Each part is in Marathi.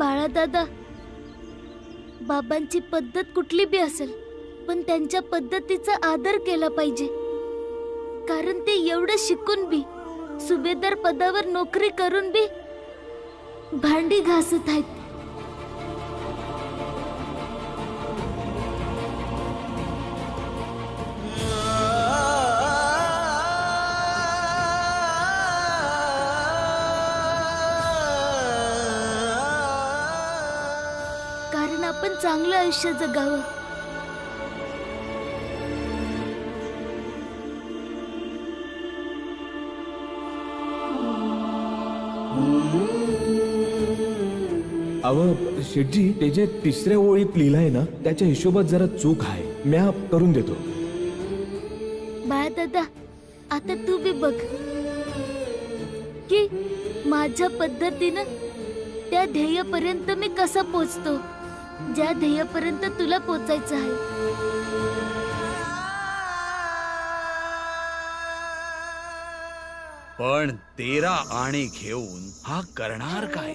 बाळा दादा, बाबांची पद्धत कुठली बी असेल पण त्यांच्या पद्धतीचा आदर केला पाहिजे, कारण ते एवढं शिकून बी सुभेदार पदावर नोकरी करून बी भांडी घासत आहेत. कारण आपण चांगलं आयुष्य जगावं. अव शेठजी, ते जे तिसऱ्या ओळीत लिहिलंय ना त्याच्या हिशोबात जरा चूक आहे. म्या करून देतो. बाळा दादा, आता तू बी बघ की माझ्या पद्धतीनं त्या ध्येयापर्यंत मी कसा पोचतो, ज्या ध्येयापर्यंत तुला पोचायचं आहे. पण 13 आणे घेऊन हा करणार काय?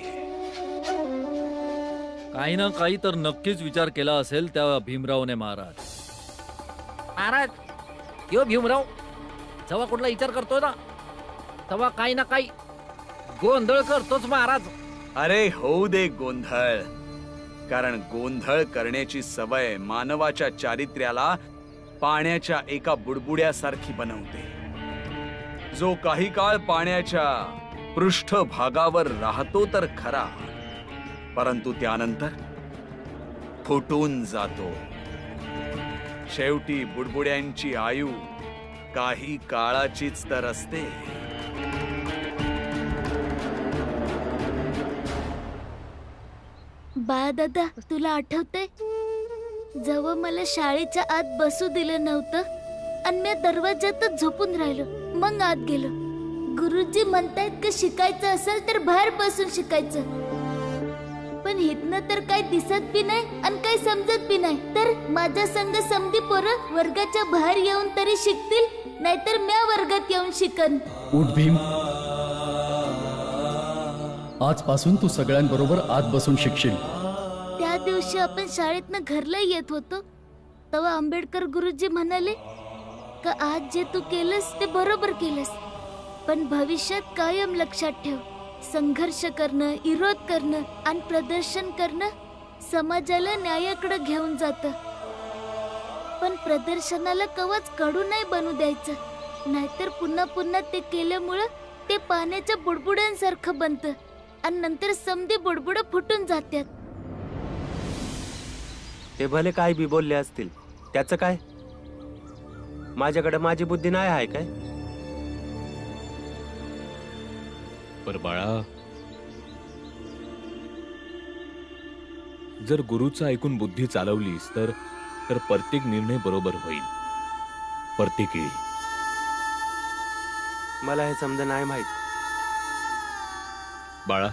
काही ना काही तर नक्कीच विचार केला असेल त्या भीमरावने. महाराज यो भीमराव जेव्हा कुठला विचार करतोय ना तेव्हा काही ना काही गोंधळ करतोच महाराज. अरे होऊ दे गोंधळ, कारण गोंधळ करण्याची सवय मानवाच्या चारित्र्याला पाण्याच्या एका बुडबुड्यासारखी बनवते. जो काही काळ पाण्याच्या पृष्ठभागावर राहतो तर खरा, परंतु त्यानंतर फुटून जातो. शेवटी बुडबुड्यांची आयु काही काळाचीच तर असते. बाळा दादा, तुला आठवतंय जेव्हा मला शाळेच्या आत बसू दिलं नव्हतं आणि मी दरवाजातच झोपून राहिलो, मग आत गेलो. गुरुजी म्हणतायत की शिकायचं असेल तर बाहेर बसून शिकायचं, पण इथनं तर काही दिसत बी नाही आणि काही समजत बी नाही. तर माझ्या संग समधी पोरं वर्गाच्या बाहेर येऊन तरी शिकतील, नाहीतर म्या वर्गात येऊन शिकन. उठ भीम, आजपासून तू सगळ्यांबरोबर आत बसून शिकशील. त्या दिवशी आपण शाळेतनं घरला येत होतो तेव्हा आंबेडकर गुरुजी म्हणाले का आज जे तू केलंस ते बरोबर केलंस, पण भविष्यात कायम लक्षात ठेव, संघर्ष करणं, विरोध करणं आणि प्रदर्शन करणं समाजाला न्यायाकडे घेऊन जातं. पण प्रदर्शनाला कवाच कडू नाही बनू द्यायचं, नाहीतर पुन्हा पुन्हा ते केल्यामुळं ते पाण्याच्या बुडबुड्यांसारखं बनतं आणि नंतर समधी बुडबुड फुटून जातात. ते भले काय बी बोलले असतील, त्याचं काय? माझ्याकडे माझी बुद्धी नाही आहे काय? पर बाळा, जर गुरुचं ऐकून बुद्धी चालवलीस तर प्रत्येक निर्णय बरोबर होईल, प्रत्येक वेळी. मला हे समजा नाही माहित. बाळा,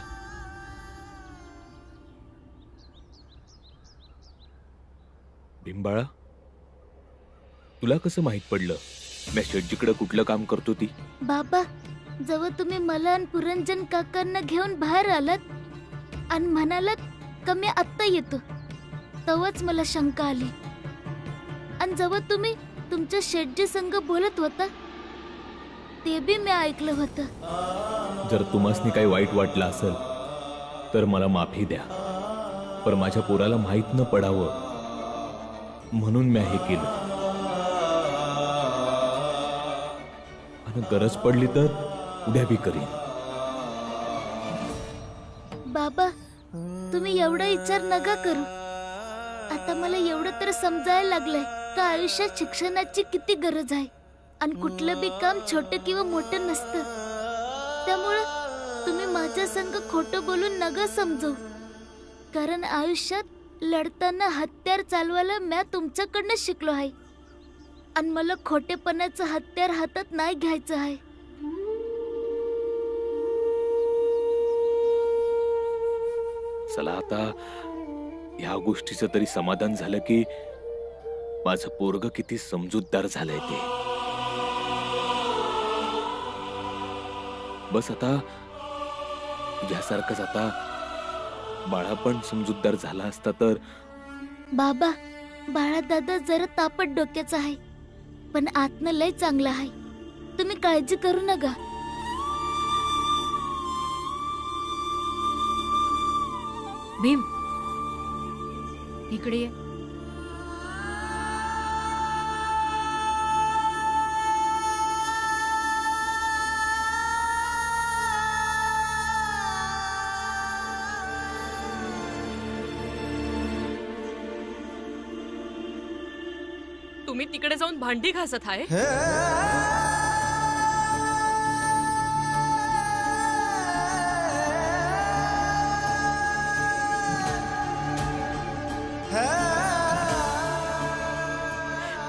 भीमबाळा, तुला कसं माहित पडलं मी शेठजीकडे कुठलं काम करतो ती? बाबा, जेव्हा तुम्ही मला आणि पुरंजन काकांना घेऊन बाहेर आलात आणि म्हणालात का मी आत्ता येतो, तेव्हाच मला शंका आली. आणि जेव्हा तुम्ही तुमच्या शेठजी संग बोलत होता ते बी मी ऐकलं होतं. जर तुम्हासनी काही वाईट वाटलं असेल तर मला माफी द्या, पण माझ्या पोराला माहित न पडावं म्हणून मी हे केलं. आणि गरज पडली तर उद्या बी करीन. बाबा, तुम्ही एवढा विचार नका करू. आता मला एवढं तर समजायला लागलंय का आयुष्यात शिक्षणाची किती गरज आहे आणि कुठलं बी काम छोटं किंवा मोठं नसतं. त्यामुळं तुम्ही माझ्या संग खोटं बोलून नका समजू, कारण आयुष्यात लढताना हत्यार चालवायला म्या तुमच्याकडनं शिकलो आहे आणि मला खोटेपणाचं हत्यार हातात नाही घ्यायचं आहे. चला, आता ह्या गोष्टीचं तरी समाधान झालं की माझं पोरग किती समजूतदार झालंय ते. बस आता तुझ्यासारखंच आता बाळा पण समजूतदार झाला असता तर. बाबा, बाळा दादा जरा तापट डोक्याचा आहे, पण आतनं लय चांगला आहे. तुम्ही काळजी करू नका. भीम, इकडे ये. तुम्ही तिकडे जाऊन भांडी घासत आहे?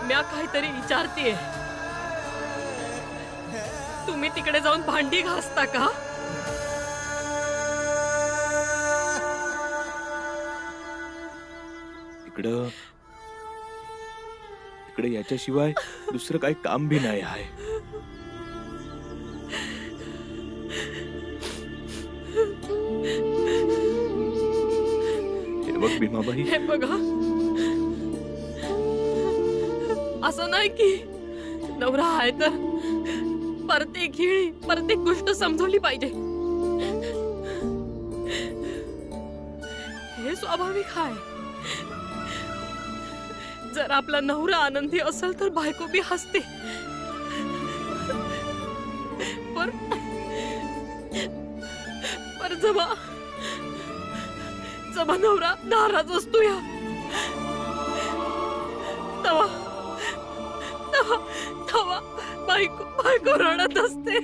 म्या काहीतरी विचारतीये. तुम्ही तिकडे जाऊन भांडी घासता का? इकडं इकडे याच्याशिवाय दुसरं काही काम बी नाही आहे. हे बघ भीमाबाई, हे बघा, असं नाही की नवरा आहे तर प्रत्येक हिळी प्रत्येक गोष्ट समजवली पाहिजे. हे स्वाभाविक आहे. जर आपला नवरा आनंदी असेल तर बायको बी हसते. पर जबा नवरा नाराज असतो या तवा तवा तवा बायको रडत असते.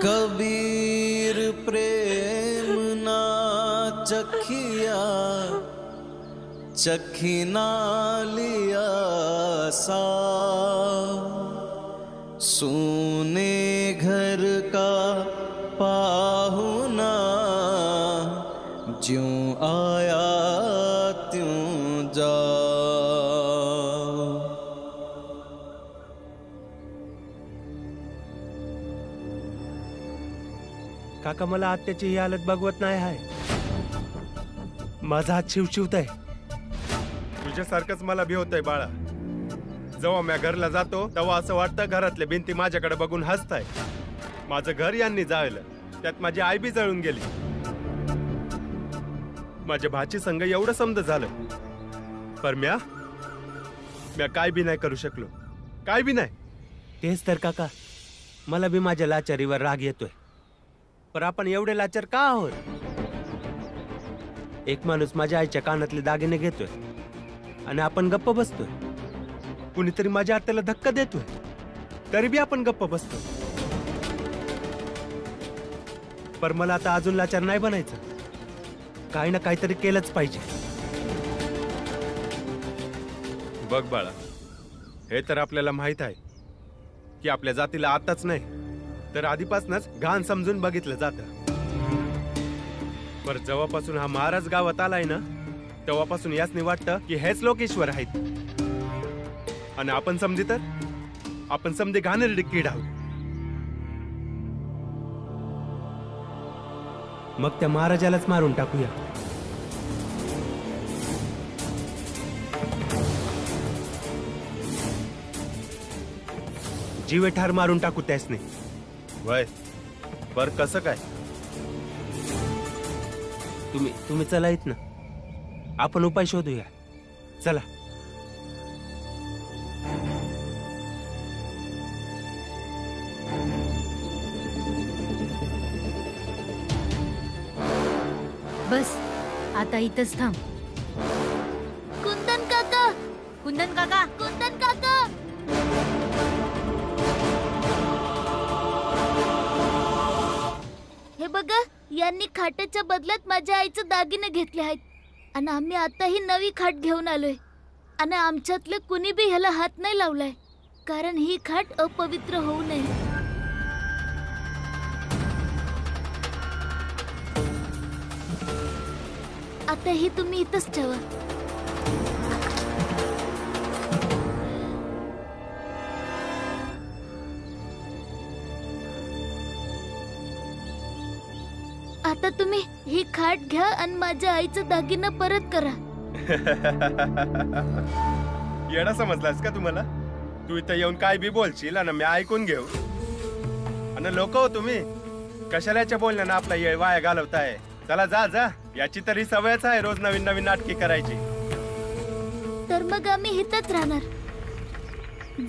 कबीर प्रेम ना चखिया चखी ना लिया सा, सोने घर का पाहुना ज्यों आया त्यों जा. काका, मला आत्याची ही हालत बघवत नाही आहे. माझा हात शिवशिवत आहे. तुझ्यासारखंच मला भी होतंय बाळा. जेव्हा मी घरला जातो तेव्हा असं वाटतं घरातले भिंती माझ्याकडे बघून हसताय. माझं घर यांनी जाळलं, त्यात माझी आई बी जळून गेली. माझ्या भाची संग एवढं समज झालं, पर म्या काय बी नाही करू शकलो, काय बी नाही. तेच तर काका, मला बी माझ्या लाचारीवर राग येतोय. पर आपण एवढे लाचार का आहोत? एक माणूस माझ्या आईच्या कानातले दागिने घेतोय आणि आपण गप्प बसतोय. कुणीतरी माझ्या आत्याला धक्का देतोय तरी बी आपण गप्प बसतोय. पर मला आता अजून लाचार नाही बनायचं. काही ना काहीतरी केलंच पाहिजे. बघ बाळा, हे तर आपल्याला माहित आहे की आपल्या जातीला आताच नाही तर आधीपासूनच घाण समजून बघितलं जातं. पर जेव्हापासून हा महाराज गावात आलाय ना, तेव्हापासून यासनी वाटतं की हेच लोक ईश्वर आहेत. आणि आपण समजे घाणेरडे कीड आहोत. मग त्या महाराजालाच मारून टाकूया. जीवे ठार मारून टाकू त्यासने. वय बर, कसं काय? तुम्ही चला येत ना, आपण उपाय शोधूया. चला. बस आता इथंच थांब. कुंदन काका, कुंदन काका, कुंदन काका. हे बघा, यांनी खाटाच्या बदल्यात माझ्या आईचे दागिने घेतले आहेत आणि आम्ही आता ही नवी खाट घेऊन आलोय. आणि आमच्यातले कुणी बी ह्याला हात नाही लावलाय, कारण ही खाट अपवित्र होऊ नये. आता ही तुम्ही इथंच ठेवा. आता तुम्ही ही खाट घ्या आणि माझ्या आईचं दागिनं परत करा. येडा समजलास का तुम्हाला? तू इथं येऊन काय बी बोलशील आणि मी ऐकून घेऊ. आणि लोक हो तुम्ही, कशाला याच्या बोलण्यानं आपला येळ वाया घालवताय. चला जा जा, याची तरी सवयच आहे रोज नवीन नवीन नाटकी करायची. तर मग आम्ही इथंच राहणार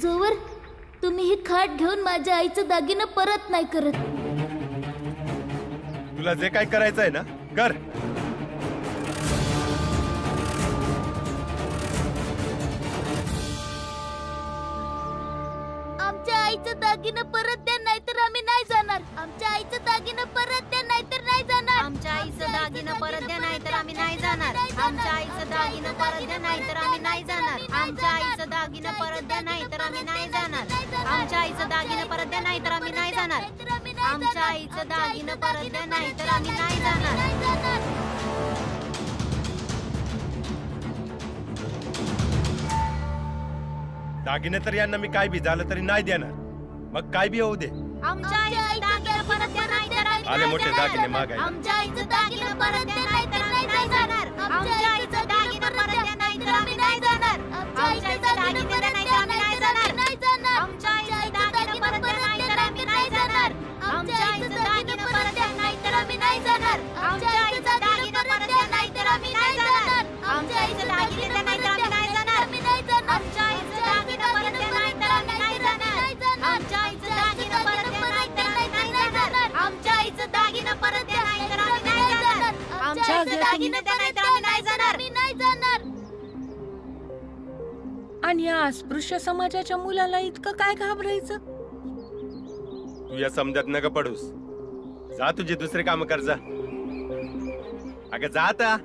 जोवर तुम्ही ही खाट घेऊन माझ्या आईचं दागिनं परत नाही करत. तुला जे काय करायचंय ना कर. आमच्या आईचं दागिनं परत द्या, नाहीतर आम्ही नाही जाणार. आमच्या आईचं दागिनं परत द्या, नाहीतर नाही जाणार. आमच्या आईचं दागिनं परत द्या, नाहीतर आम्ही नाही जाणार. आमच्या आईचं दागिनं परत द्या, नाहीतर आम्ही नाही जाणार. आमच्या आईचं दागिनं परत द्या, नाहीतर आम्ही नाही जाणार. आमच्या आईचं दागिनं परत द्या, नाहीतर आम्ही नाही जाणार. आमच्या आईचं दागिनं परत द्या, नाहीतर आम्ही नाही जाणार. दागिने तर यांना मी काय बी झालं तरी नाही देणार. मग काय बी होऊ दे. आमच्या आईचं दागिनं परत द्या, नाहीतर आम्ही आले नाही मोठे जाणार. दागिने मागायला. आमच्या आईचं दागिनं परत द्या, नाहीतर आम्ही नाही जाणार. आमच्या आईचं दागिनं परत द्या, नाहीतर आम्ही नाही जाणार. आमच्या आईचं दागिनं द्या, नाहीतर आम्ही नाही जाणार. आमच्या आईचं दागिनं परत द्या, नाहीतर आम्ही नाही जाणार. आमच्या आईचं दागिनं परत द्या, नाहीतर आम्ही नाही जाणार. आमच्या आईचं दागिनं परत द्या, नाहीतर आम्ही नाही जाणार. आमच्या आईचं दागिनं द्या, नाहीतर आम्ही नाही जाणार. आमच्या आईचं दागिनं परत द्या, नाहीतर आम्ही नाही जाणार. आमच्या आईचं दागिनं परत द्या, नाहीतर आम्ही नाही जाणार. आमच्या आईचं दागिनं परत द्या, नाहीतर आम्ही नाही जाणार. आमच्या आईचं दागिनं द्या, नाहीतर आम्ही नाही जाणार. आणि या अस्पृश्य समाजाच्या मुलाला इतकं काय घाबरायचं? तू या समजत नका पडूस. जा तुझी दुसरे काम कर जा. अगं जा आता.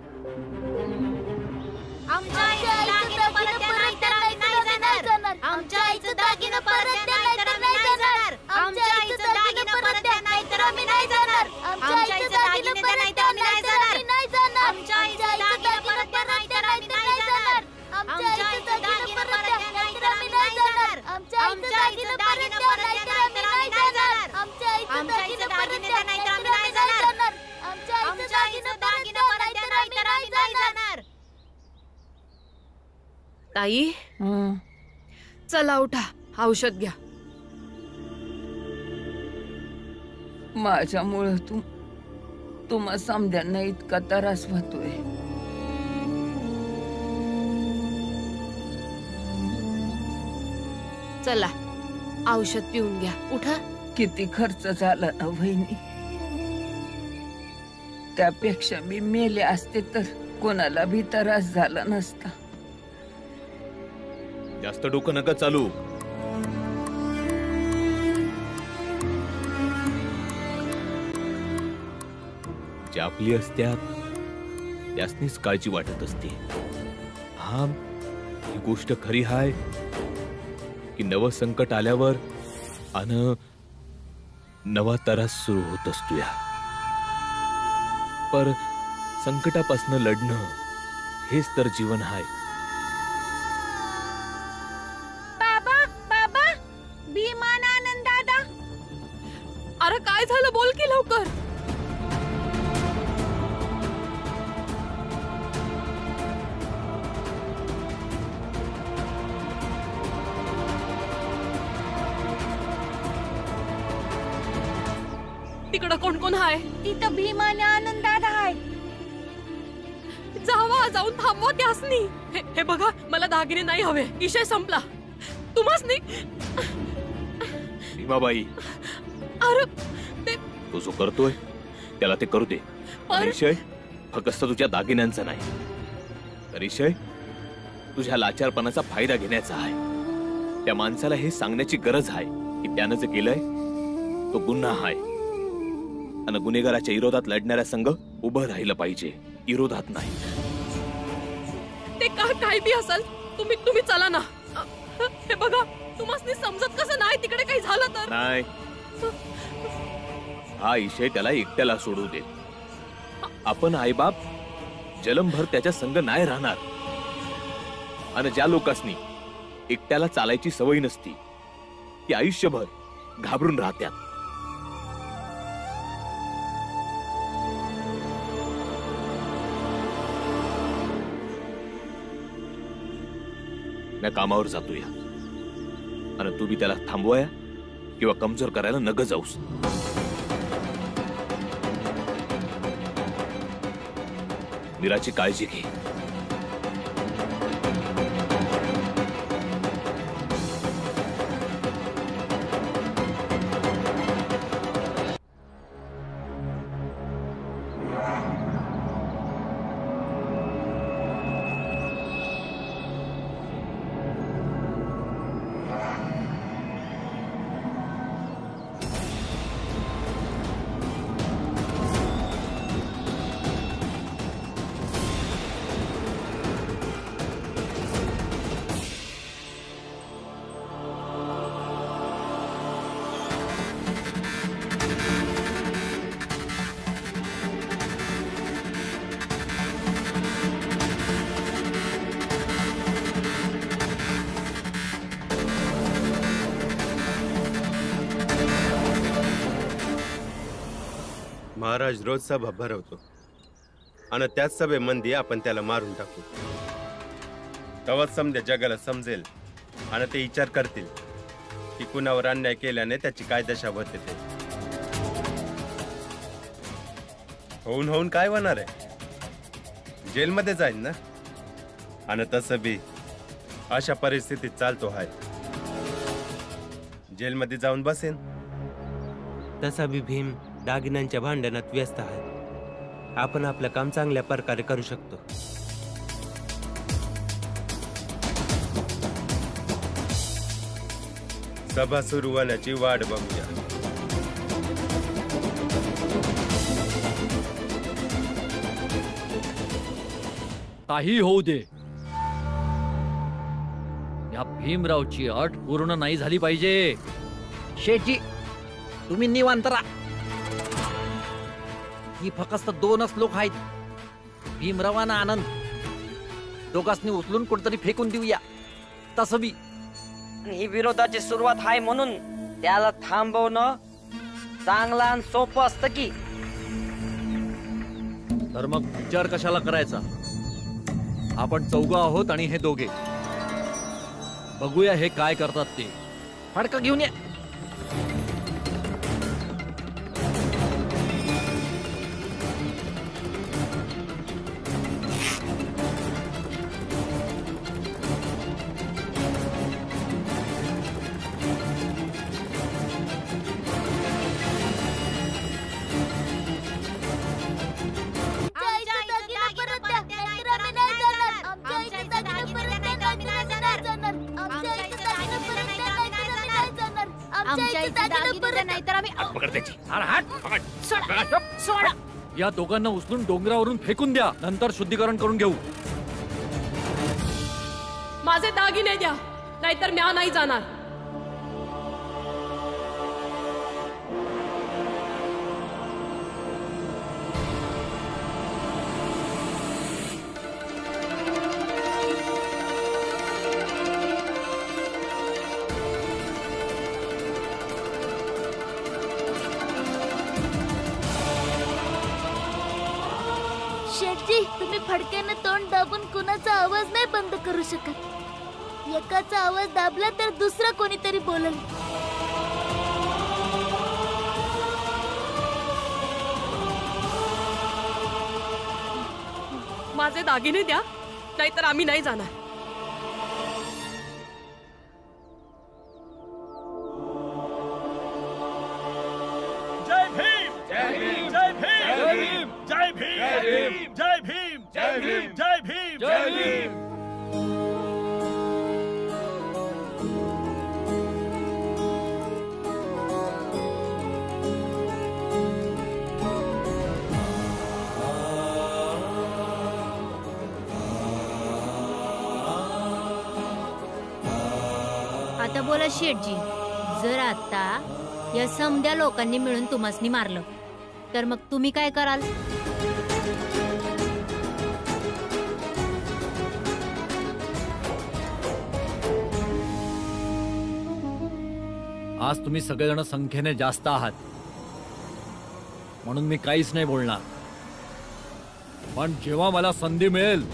आमच्या आईचं दागिनं परत द्या, नाहीतर आम्ही नाही जाणार. आमच्या आईचं दागिनं परत द्या, नाहीतर आम्ही नाही जाणार. आमच्या आईचं दागिनं परत द्या, नाहीतर आम्ही नाही जाणार. आमच्या आईचं दागिनं द्या, नाहीतर आम्ही नाही जाणार. आमच्या आईचं दागिनं परत द्या, नाहीतर आम्ही नाही जाणार. आमच्या आईचं दागिनं परत द्या, नाहीतर आम्ही नाही जाणार. आमच्या आईचं दागिनं परत द्या, नाहीतर आम्ही नाही जाणार. आमच्या आईचं दागिनं द्या, नाहीतर आम्ही नाही जाणार. आमच्या आईचं दागिनं परत द्या, नाहीतर आम्ही नाही जाणार. ताई चला उठा, औषध घ्या. माझ्यामुळं तुम्हा समद्यांना इतका त्रास होतोय. चला औषध पिऊन घ्या, उठा. किती खर्च झाला ना वहिनी. त्यापेक्षा मी मेले असते तर कोणाला भी त्रास झाला नसता. जास्त डोकं नका चालू. ज्या आपली असत्यात त्यासनीच काळजी वाटत असते. हा ही गोष्ट खरी हाय की नवं संकट आल्यावर अन नवा त्रास सुरू होत असतो. या पर संकटापासून लढणं हेच तर जीवन हाय. भीमान आनंद दादा. अरे काय झालं, बोल की लवकर. तिकडं कोण कोण आहे? तिथं भीमान आनंद दादा आहे. जावा, जाऊन थांबवा त्यासनी. हे बघा, मला दागिने नाही हवे. विषय संपला. तुम्हाच नाही. भीमाबाई, अरे ते तू जो करतोय त्याला ते करू दे. विषय फक्त तुझ्या दागिन्यांचा नाही, विषय तुझ्या लाचारपणाचा फायदा घेण्याचा आहे. त्या माणसाला हे सांगण्याची गरज आहे की त्यानं जे केलंय तो गुन्हा आहे आणि गुन्हेगाराच्या विरोधात लढणाऱ्या संघ उभं राहिलं पाहिजे, विरोधात नाही. ते काय बी असेल, तुम्ही चला ना. हे बघा, तुम्हाला समजत कसं नाही. तिकडे काही झालं तर नाही. हा विषय त्याला एकट्याला सोडू दे. आपण आईबाप जलमभर त्याच्या संग नाही राहणार. आणि ज्या लोकांनी एकट्याला चालायची सवय नसती ती आयुष्यभर घाबरून राहत्यात. मी कामावर जातोया आणि तू बी त्याला थांबवाया किंवा कमजोर करायला नग जाऊस. मीराची काळजी घे. महाराज रोज सभा भरवतो आणि त्याच सभेमध्ये आपण त्याला मारून टाकू. तेव्हाच समजा जगाला समजेल आणि ते विचार करतील की कुणावर अन्याय केल्याने त्याची काय दशा होते ते. होऊन होऊन काय होणार आहे? जेलमध्ये जाईल ना. आणि तसं बी अशा परिस्थितीत चालतो हाय. जेलमध्ये जाऊन बसेन. तसा बी भीम दागिन्यांच्या भांडणात व्यस्त आहे. आपण आपलं काम चांगल्या प्रकारे करू शकतो. सभा सुरू होण्याची वाट बघूया. काही होऊ दे, या भीमरावची अट पूर्ण नाही झाली पाहिजे. शेठजी, तुम्ही निवांत राहा. ही फक्त दोनच लोक आहेत, भीमराव आणि आनंद. दोघांनी उचलून कुठतरी फेकून देऊया. तसं बी ही विरोधाची सुरुवात आहे म्हणून त्याला थांबवणं चांगलं आणि सोपं असतं की. तर मग विचार कशाला करायचा? आपण चौघ आहोत आणि हे दोघे. बघूया हे काय करतात ते. फडका घेऊन या. या दोघांना उचलून डोंगरावरून फेकून द्या. नंतर शुद्धीकरण करून घेऊ. माझे दागिने द्या, नाहीतर म्या नाही जाणार. शेठजी, तुम्ही फडक्यानं तोंड दाबून कुणाचा आवाज नाही बंद करू शकत. एकाचा आवाज दाबला तर दुसरा कोणीतरी बोलल. माझे दागिने द्या, नाहीतर आम्ही नाही जाणार. जय भीम, जय भीम, जय भीम, जय भीम, जय भीम, जय भीम, जय भीम, जय भीम. आता बोला शेठजी, जर आता या समध्या लोकांनी मिळून तुम्हासनी मारलं तर मग तुम्ही काय कराल? आज तुम्ही सगळेजण संख्येने जास्त आहात म्हणून मी काहीच नाही बोलणार. पण जेव्हा मला संधी मिळेल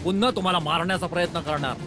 पुन्हा तुम्हाला मारण्याचा प्रयत्न करणार.